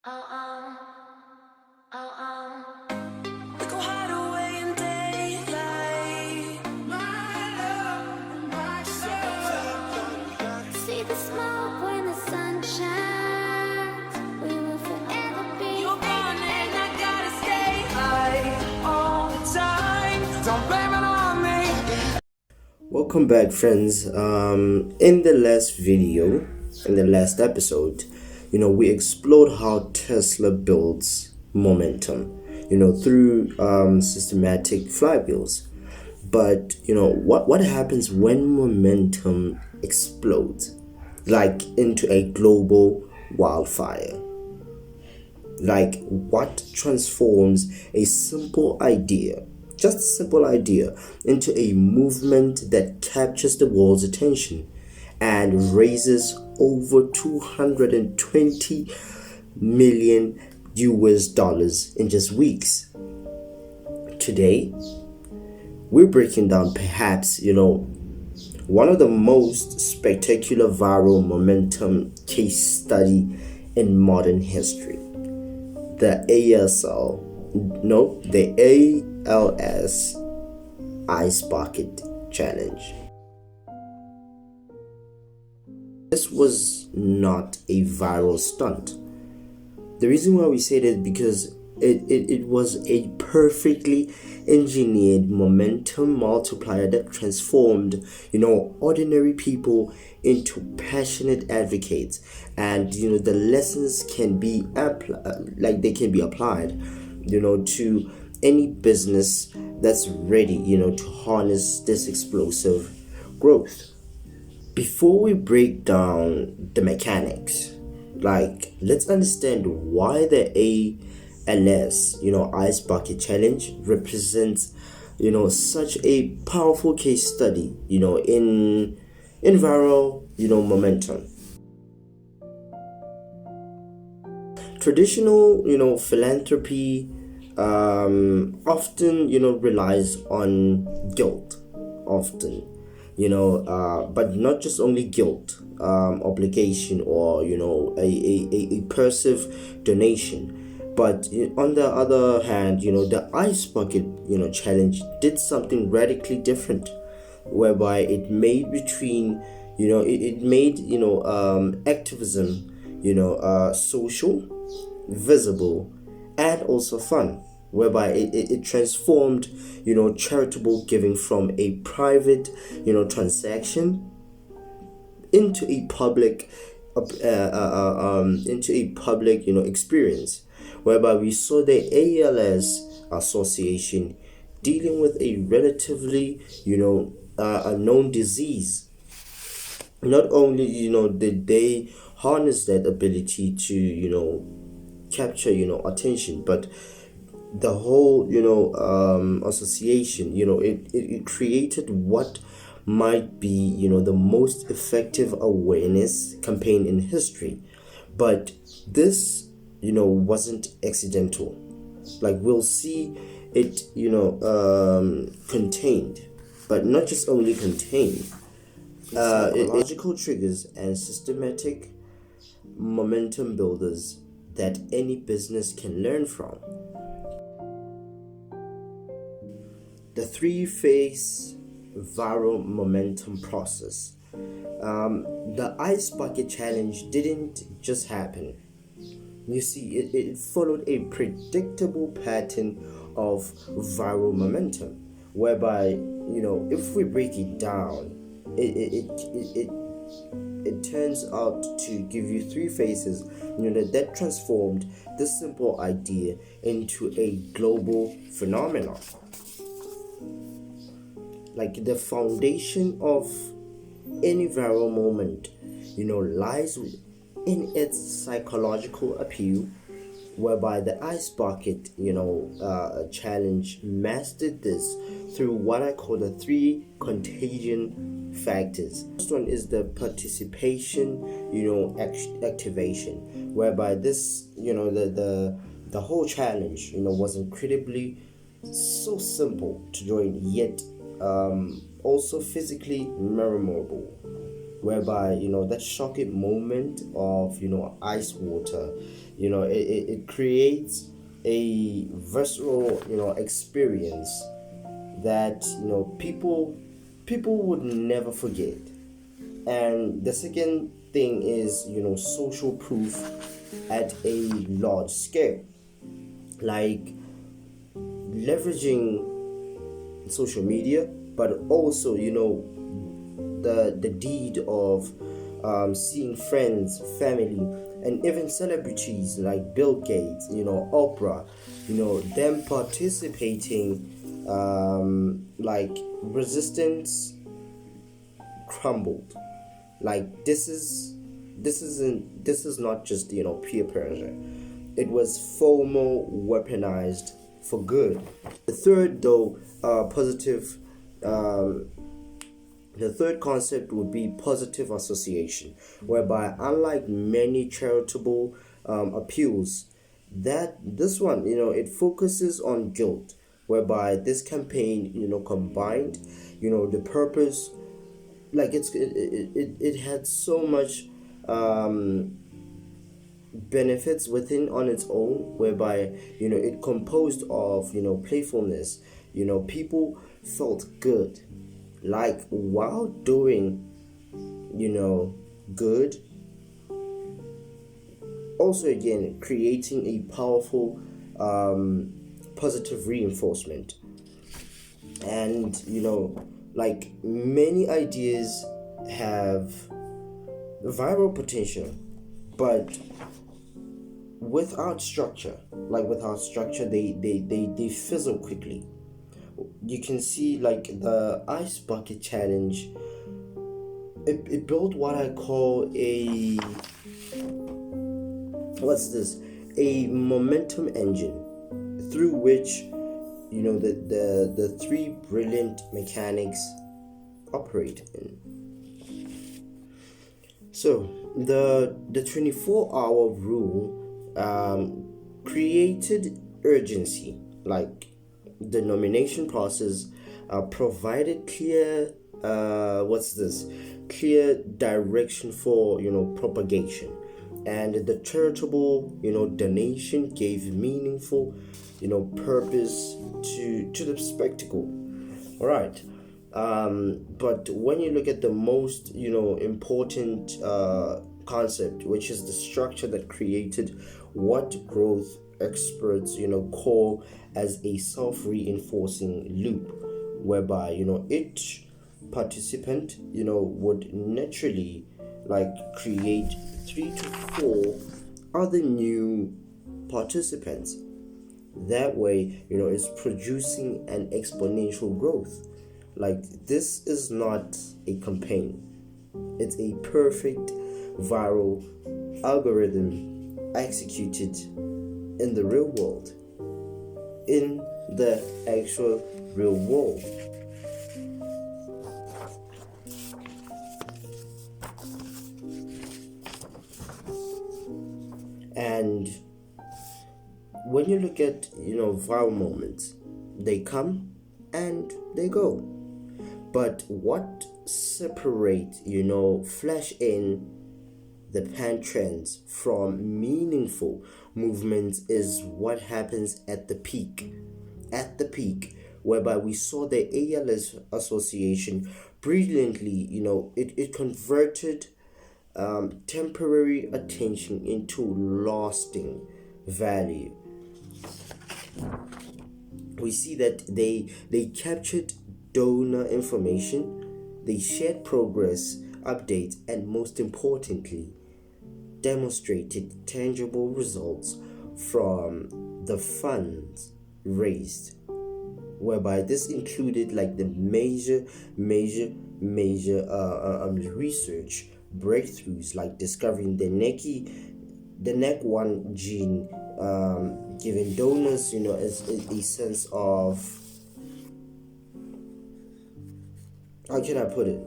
Oh, oh, oh, oh. We go hide away in daylight. My love, my soul. See the smoke when the sun shines. We will forever be. You're gone and I gotta stay high all the time. Don't blame it on me. Welcome back, friends. In the last episode, we explored how Tesla builds momentum, through systematic flywheels. But what happens when momentum explodes, like into a global wildfire? Like, what transforms a simple idea, just a simple idea, into a movement that captures the world's attention and raises over 220 million US dollars in just weeks? Today, we're breaking down perhaps, one of the most spectacular viral momentum case study in modern history. The ALS Ice Bucket Challenge. This was not a viral stunt. The reason why we say that is because it was a perfectly engineered momentum multiplier that transformed, ordinary people into passionate advocates. And the lessons can be applied, to any business that's ready, to harness this explosive growth. Before we break down the mechanics, let's understand why the ALS, Ice Bucket Challenge represents, such a powerful case study, in viral, momentum. Traditional, philanthropy often, relies on guilt, often, but not just only guilt, obligation, or a passive donation. But on the other hand, the Ice Bucket Challenge did something radically different, whereby it made between it made activism social, visible, and also fun, whereby it transformed charitable giving from a private transaction into a public experience, whereby we saw the ALS Association dealing with a relatively unknown disease. Not only did they harness that ability to capture attention, but the whole association, it created what might be the most effective awareness campaign in history. But this wasn't accidental. Like, we'll see it contained, but not just only contained, logical triggers and systematic momentum builders that any business can learn from. The three-phase viral momentum process. The Ice Bucket Challenge didn't just happen. You see, it followed a predictable pattern of viral momentum, whereby if we break it down, it turns out to give you three phases that transformed this simple idea into a global phenomenon. Like, the foundation of any viral moment lies in its psychological appeal, whereby the Ice Bucket challenge mastered this through what I call the three contagion factors. First one is the participation activation, whereby this the whole challenge was incredibly so simple to join, yet also physically memorable. whereby that shocking moment of ice water, it creates a visceral experience that people would never forget. And the second thing is social proof at a large scale, like leveraging social media, but also the deed of seeing friends, family, and even celebrities like Bill Gates, Oprah, them participating, like resistance crumbled. Like this is not just peer pressure. It was FOMO weaponized for good. The third, though, positive. The third concept would be positive association, whereby unlike many charitable appeals, that this one, it focuses on guilt, whereby this campaign, combined, the purpose, like it had so much benefits within on its own, whereby it composed of playfulness. People felt good, like while doing good, also again creating a powerful positive reinforcement. And like many ideas have viral potential, but without structure, they fizzle quickly. You can see like the ice bucket challenge, it built what I call a a momentum engine, through which the three brilliant mechanics operate in. So the 24-hour rule created urgency. Like the nomination process provided clear direction for propagation, and the charitable donation gave meaningful purpose to the spectacle. All right. But when you look at the most important concept, which is the structure that created what growth experts call as a self-reinforcing loop, whereby each participant would naturally like create 3 to 4 other new participants. That way it's producing an exponential growth. Like this is not a campaign, it's a perfect viral algorithm executed in the real world, in the actual real world. And when you look at viral moments, they come and they go. But what separate flash in the pan trends from meaningful movements is what happens at the peak. At the peak, whereby we saw the ALS Association brilliantly, it converted temporary attention into lasting value. We see that they captured donor information, they shared progress updates, and most importantly, demonstrated tangible results from the funds raised, whereby this included like the major research breakthroughs, like discovering the NEC1 gene, giving donors as a sense of, how can I put it?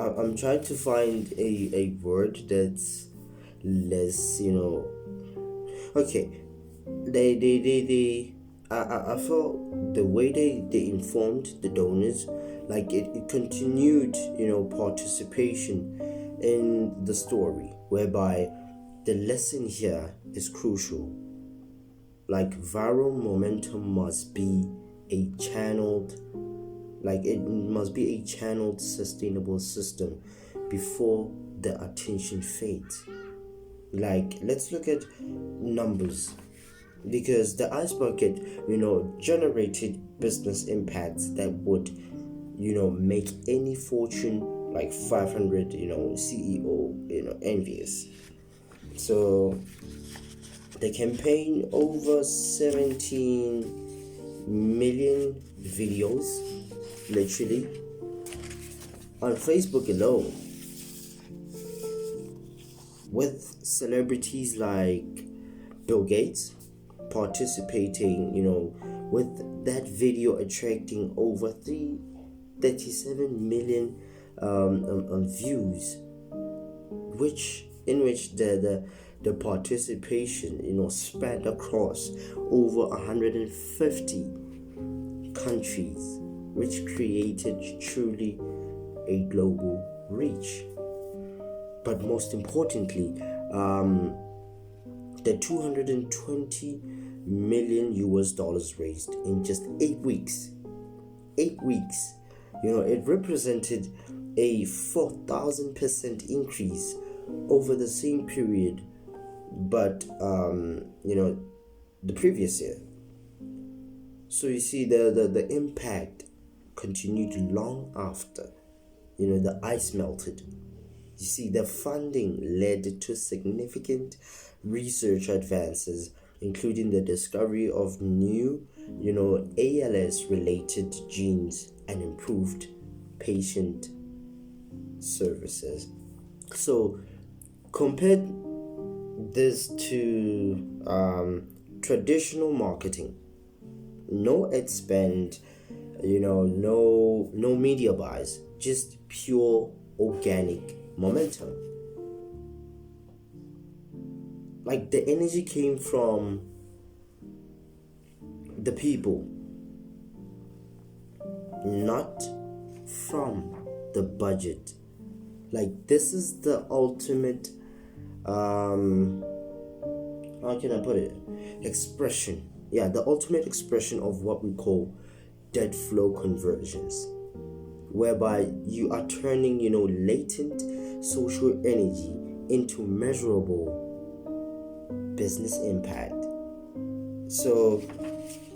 I'm trying to find a word that's less, okay. I felt the way they informed the donors Like it continued, participation in the story, whereby the lesson here is crucial. Like viral momentum must be a channeled, sustainable system before the attention fades. Like, let's look at numbers, because the ice bucket, generated business impacts that would, make any Fortune like 500, CEO, envious. So the campaign, over 17 million videos, literally, on Facebook alone, with celebrities like Bill Gates participating, with that video attracting over 37 million views, in which the participation, spread across over 150 countries, which created truly a global reach. But most importantly, the 220 million US dollars raised in just 8 weeks. 8 weeks. It represented a 4,000% increase over the same period, but the previous year. So you see, the impact continued long after, the ice melted. You see, the funding led to significant research advances, including the discovery of new, ALS related genes and improved patient services. So, compare this to traditional marketing. No ad spend, no media buys, just pure organic momentum. Like, the energy came from the people, not from the budget. Like, this is the ultimate, how can I put it, expression. Yeah, the ultimate expression of what we call dead flow conversions, whereby you are turning, latent social energy into measurable business impact. So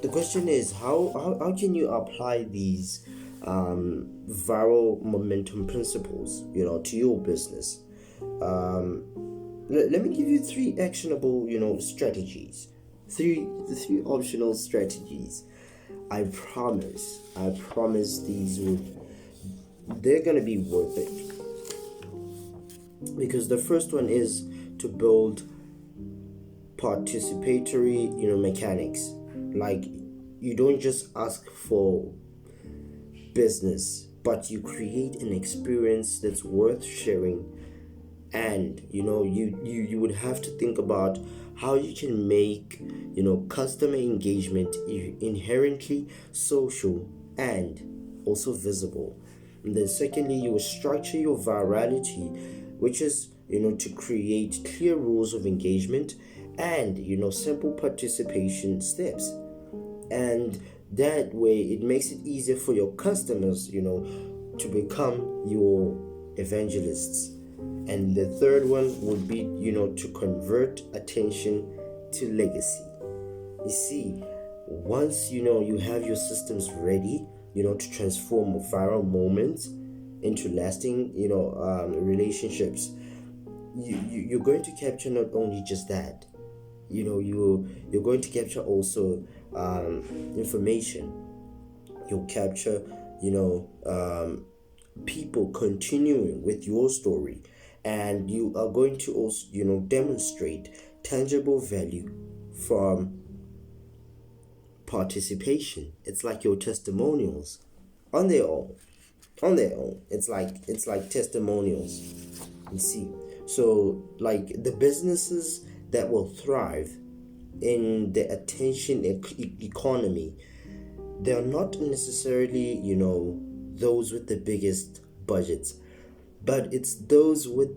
the question is, how can you apply these viral momentum principles, to your business? Let me give you 3 actionable, strategies. Three optional strategies. I promise they're gonna be worth it. Because the first one is to build participatory, mechanics. Like, you don't just ask for business, but you create an experience that's worth sharing. And you would have to think about how you can make, customer engagement inherently social and also visible. And then secondly, you will structure your virality, which is, to create clear rules of engagement and, simple participation steps. And that way it makes it easier for your customers, to become your evangelists. And the third one would be, to convert attention to legacy. You see, once, you have your systems ready, to transform viral moments into lasting, relationships, you're going to capture not only just that, you're going to capture also information. You'll capture, people continuing with your story, and you are going to also, demonstrate tangible value from participation. It's like your testimonials on their own. It's like testimonials, you see. So, like, the businesses that will thrive in the attention economy, they're not necessarily, those with the biggest budgets, but it's those with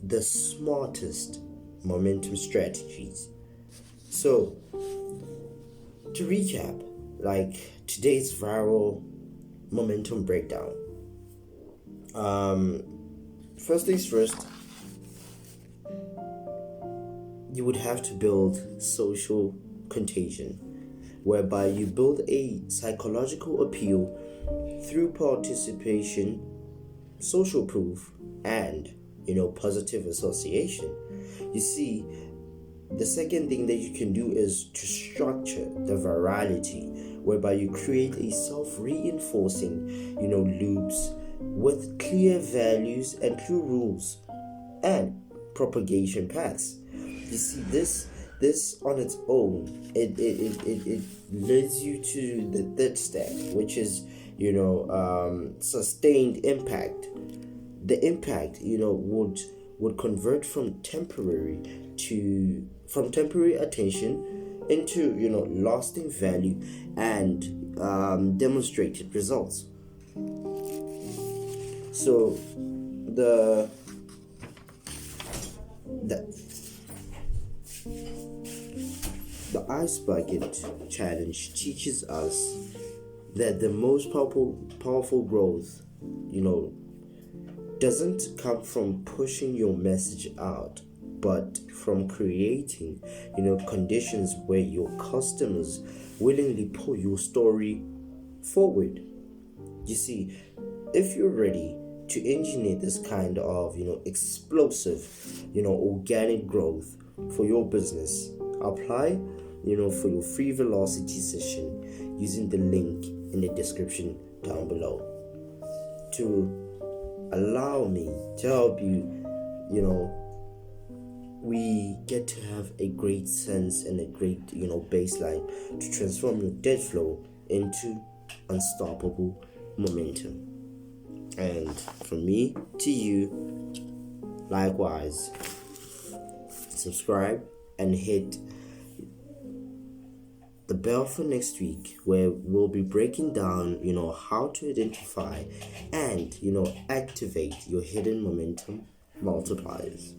the smartest momentum strategies. So, to recap, like today's viral momentum breakdown. First things first, you would have to build social contagion, whereby you build a psychological appeal through participation, social proof, and positive association. You see, the second thing that you can do is to structure the virality, whereby you create a self-reinforcing loops with clear values and clear rules and propagation paths. You see, this on its own, it leads you to the third step, which is sustained impact. The impact would convert from temporary attention into lasting value and demonstrated results. So the the ice bucket challenge teaches us that the most powerful growth doesn't come from pushing your message out, but from creating conditions where your customers willingly pull your story forward. You see, if you're ready to engineer this kind of explosive organic growth for your business, apply for your free velocity session using the link in the description down below to allow me to help you. We get to have a great sense and a great baseline to transform your dead flow into unstoppable momentum. And from me to you, likewise, subscribe and hit the bell for next week, where we'll be breaking down how to identify and activate your hidden momentum multipliers.